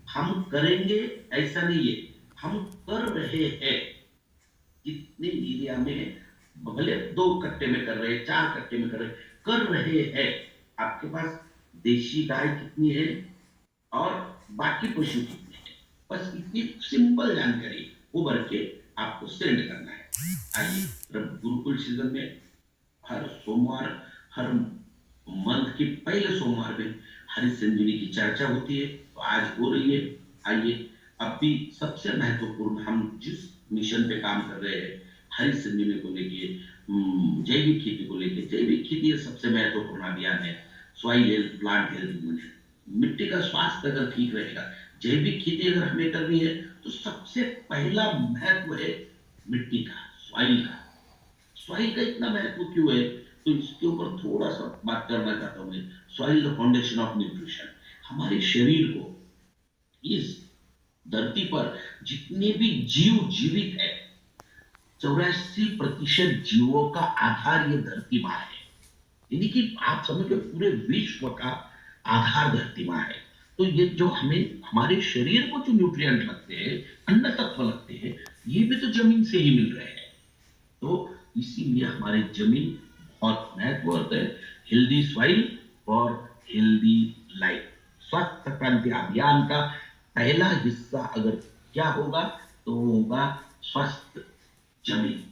हम करेंगे ऐसा नहीं है, हम कर रहे हैं। जितने एरिया में भले 2 कट्टे में कर रहे हैं, 4 कट्टे में कर रहे हैं। आपके पास देशी गाय कितनी है और बाकी पशु कितने हैं, बस इतनी सिंपल जानकारी उभर के आपको सेंड करना है। आइए, गुरुकुल सीजन में हर सोमवार, हर मंथ के पहले सोमवार में हरित संजीवनी की चर्चा होती है, तो आज हो रही है। आइए, अब भी सबसे महत्वपूर्ण हम जिस मिशन पे काम कर रहे हैं, हरित संजीवनी को लेके, जैविक खेती को लेके, जैविक खेती सबसे महत्वपूर्ण अभियान है। सॉइल हेल्थ, प्लांट हेल्थ, मिट्टी का स्वास्थ्य अगर ठीक रहेगा, जैविक खेती अगर हमें करनी है, तो सबसे पहला महत्व है मिट्टी का, सॉइल का। सॉइल का इतना महत्व क्यों है, तो इसके ऊपर थोड़ा सा बात करना चाहता हूँ मैं। Soil the foundation of nutrition. हमारे शरीर को, इस धरती पर जितने भी जीव जीवित है, 84% जीवों का आधार ये धरती माँ है। यानी कि आप समझ लो पूरे विश्व का आधार धरती माँ है। तो ये जो हमें हमारे शरीर को जो न्यूट्रिएंट लगते हैं, अन्न तत्व लगते हैं, ये भी तो जमीन से ही मिल रहे हैं। तो इसीलिए हमारी जमीन बहुत महत्व है। हेल्दी सॉइल और हेल्दी लाइफ, स्वास्थ्य क्रांति अभियान का पहला हिस्सा अगर क्या होगा, तो होगा स्वस्थ जमीन,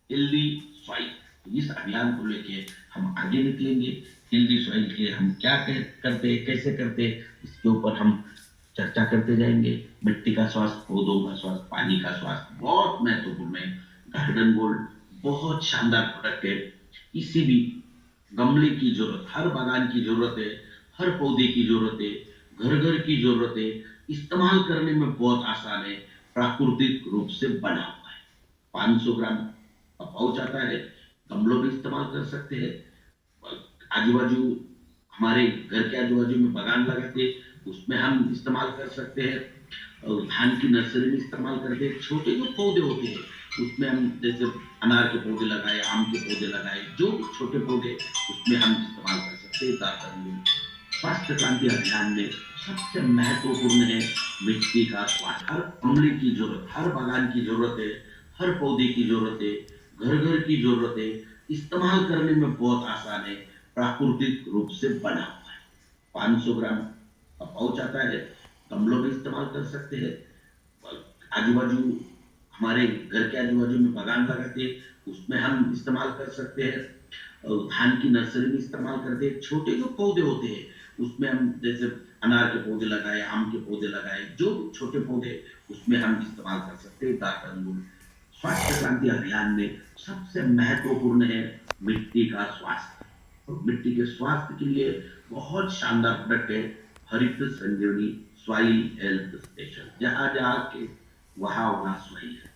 हेल्दी सॉइल। इस अभियान को लेके हम आगे निकलेंगे। हेल्दी सॉइल के हम क्या करते, कैसे करते, इसके ऊपर हम चर्चा करते जाएंगे। मिट्टी का स्वास्थ्य, पौधों का स्वास्थ्य, पानी का स्वास्थ्य बहुत महत्वपूर्ण है। गार्डन गोल्ड बहुत शानदार प्रोडक्ट है। किसी भी गमले की जरूरत, हर बागान की जरूरत है, हर पौधे की जरूरत है, घर घर की जरूरत है। इस्तेमाल करने में बहुत आसान है, प्राकृतिक रूप से बना हुआ है। 500 ग्राम का पाउच आता है, गमलों में इस्तेमाल कर सकते हैं। आजू बाजू, हमारे घर के आजू बाजू में बागान लगाते, उसमें हम इस्तेमाल कर सकते हैं। और धान की नर्सरी में इस्तेमाल करते हैं। छोटे जो पौधे होते हैं, उसमें हम जैसे अनार के पौधे लगाए, आम के पौधे लगाए, जो भी छोटे पौधे, उसमें हम इस्तेमाल कर सकते हैं। स्वास्थ्य क्रांति अभियान में सबसे महत्वपूर्ण है मिट्टी का स्वास्थ्य। हर गमले की जरूरत, हर बागान की जरूरत है, हर पौधे की जरूरत है, घर घर की जरूरत है। इस्तेमाल करने में बहुत आसान है, प्राकृतिक रूप से बना हुआ है। 500 ग्राम का पाउच आता है, गमलों में इस्तेमाल कर सकते हैं। आजू बाजू, हमारे घर के आजू बाजू में बागान लगाते, उसमें हम इस्तेमाल कर सकते हैं। और धान की नर्सरी में इस्तेमाल करते हैं। छोटे जो पौधे होते हैं, उसमें हम जैसे अनार के पौधे लगाए, आम के पौधे लगाए, जो छोटे पौधे, उसमें हम इस्तेमाल कर सकते हैं। स्वास्थ्य क्रांति अभियान में सबसे महत्वपूर्ण है मिट्टी का स्वास्थ्य। और मिट्टी के स्वास्थ्य के लिए बहुत शानदार प्रोडक्ट है हरित संजीवनी सॉइल हेल्थ स्टेशन। जहां जहां के वहां वहां सॉइल है।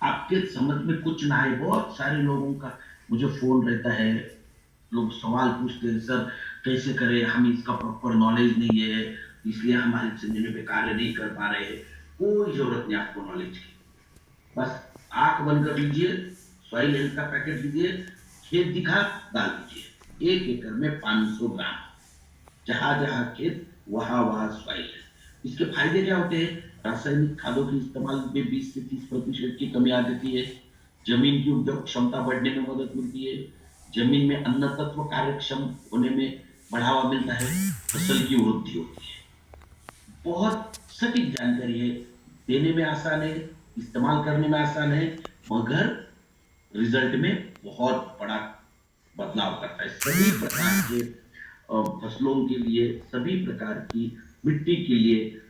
आपके समझ में कुछ ना आए, बहुत सारे लोगों का मुझे फोन रहता है, लोग सवाल पूछते हैं, सर कैसे करें, हम इसका प्रॉपर नॉलेज नहीं है, इसलिए हमारी जिंदगी में कार्य नहीं कर पा रहे हैं। कोई जरूरत नहीं आपको नॉलेज की, बस आंख बंद कर लीजिए, सॉइल हेल्थ का पैकेट लीजिए, खेत दिखा, डाल दीजिए। 1 एकड़ में 500 ग्राम, जहां जहां खेत वहां वहां सॉइल है। इसके फायदे क्या होते हैं? रासायनिक खादों के इस्तेमाल में 20 से 30% की कमी आ जाती है। जमीन की उपजाऊ क्षमता बढ़ने में मदद मिलती है। जमीन में अन्न तत्व कार्यक्षम होने में बढ़ावा मिलता है। फसल की वृद्धि होती है। बहुत सटीक जानकारी है, देने में आसान है, इस्तेमाल करने में आसान है, मगर रिजल्ट में बहुत बड़ा बदलाव करता है। सभी प्रकार के फसलों के लिए, सभी प्रकार की मिट्टी के लिए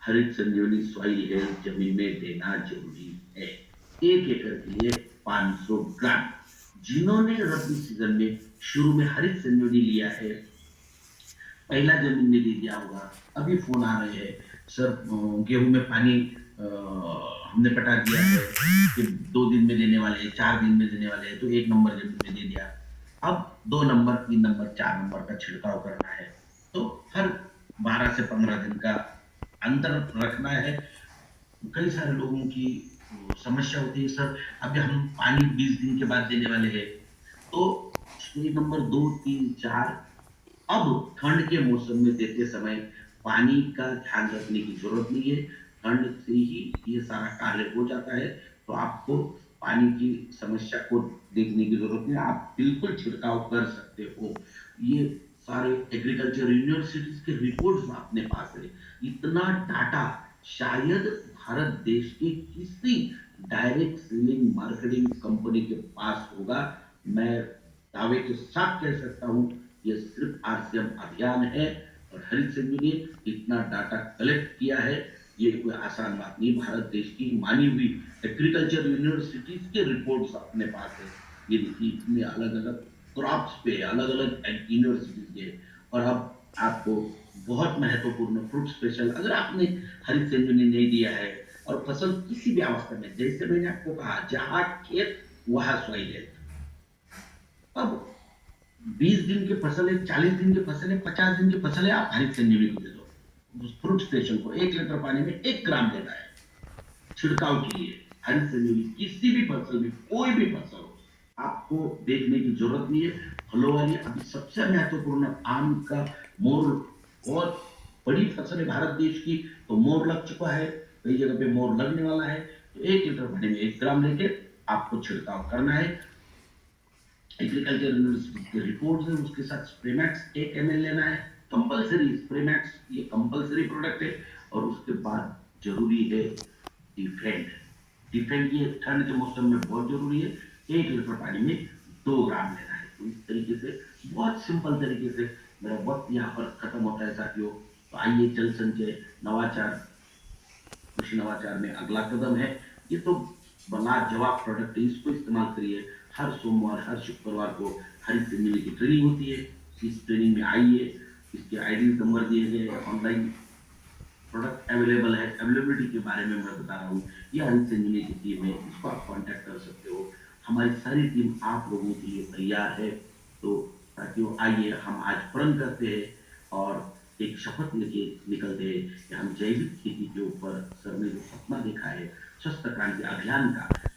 हरित संजीवनी सॉइल हेल्थ जमीन में देना जरूरी है। 1 एकड़ के लिए 500 ग्राम। जिन्होंने रबी सीजन में शुरू में हरित संजीवनी लिया है, पहला जमीन में दे दिया होगा, अभी फोन आ रहे हैं, सर गेहूं में पानी हमने पटा दिया है कि 2 दिन में देने वाले हैं, 4 दिन में देने वाले हैं, तो 1 नंबर जमीन में दे दिया। अब 2 नंबर, 3 नंबर, 4 नंबर का छिड़काव करना है, तो हर 12 से 15 दिन का अंतर रखना है। कई सारे लोगों की समस्या होती है, सर अभी हम पानी 20 दिन के बाद देने वाले हैं, तो 1 नंबर, 2, 3, 4, अब ठंड के मौसम में देते समय पानी का ध्यान रखने की ज़रूरत नहीं है, ठंड से ही ये सारा कार्य हो जाता है, तो आपको पानी की समस्या को देखने की ज़रूरत नहीं है, आप बिल्कुल छिड़काव कर सकते हो। ये सारे एग्रीकल्चर यूनिवर्सिटीज़ के रिपोर्ट्स अपने पास है। इतना डाटा शायद भारत देश के किसी डायरेक्ट सेलिंग मार्केटिंग कंपनी के पास होगा। मैं दावे के साथ कह सकता हूँ, ये सिर्फ आरसीएम अभियान है और हरित सिंह ने इतना डाटा कलेक्ट किया है, ये कोई आसान बात नहीं। भारत देश की मानी हुई एग्रीकल्चर यूनिवर्सिटीज के रिपोर्ट्स अपने पास है। ये देखिए इतने अलग-अलग क्रॉप्स पे अलग-अलग यूनिवर्सिटीज के। और अब आपको बहुत महत्वपूर्ण फ्रूट स्पेशल अगर आपने हरित सेंचुरी नहीं दिया है और फसल किसी भी अवस्था में, जैसे मैंने आपको कहा, जहाँ खेत वहाँ सॉइल है। अब 20 दिन की फसल है, 40 दिन की फसल है, 50 दिन की फसल है, आप हरित संजीवनी को दे दो। उस फ्रूट स्टेशन को 1 लीटर पानी में 1 ग्राम लेना है छिड़काव के लिए। हरित संजीवनी किसी भी फसल में, कोई भी फसल हो, आपको देखने की जरूरत नहीं है। फलों वाली अभी सबसे महत्वपूर्ण आम का मोर बहुत बड़ी फसल है भारत देश की, तो मोर लग चुका है, कई जगह पे मोर लगने वाला है। तो 1 लीटर पानी में 1 ग्राम लेके आपको छिड़काव करना है। एग्रीकल्चर यूनिवर्सिटी की रिपोर्ट्स है, उसके साथ स्प्रेमैक्स 1 ml लेना है कंपलसरी। स्प्रेमैक्स ये कंपलसरी प्रोडक्ट है। और उसके बाद जरूरी है डिफेंड। डिफेंड ये ठंड के मौसम में बहुत जरूरी है। 1 लीटर पानी में 2 ग्राम लेना है। तो इस तरीके से बहुत सिंपल तरीके से मेरा वक्त यहाँ पर खत्म होता है साथियों। तो आइए जल संचय नवाचार, कृषि नवाचार में अगला कदम है। ये तो लाजवाब प्रोडक्ट है, इसको इस्तेमाल करिए। हर सोमवार हर शुक्रवार को हरित संजीवनी की ट्रेनिंग होती है। इस ट्रेनिंग में आइए, इसके आईडी नंबर दिए गए, ऑनलाइन प्रोडक्ट अवेलेबल है, अवेलेबिलिटी के बारे में मैं बता रहा हूँ। ये हरित संजीवनी की टीम है, इसको आप कांटेक्ट कर सकते हो। हमारी सारी टीम आप लोगों के लिए तैयार है। तो साथियों आइए हम आज प्रण करते हैं और एक शपथ लेके निकलते हैं कि हम जैविक खेती के ऊपर सर ने जो सपना देखा है स्वस्थ क्रांति अभियान का,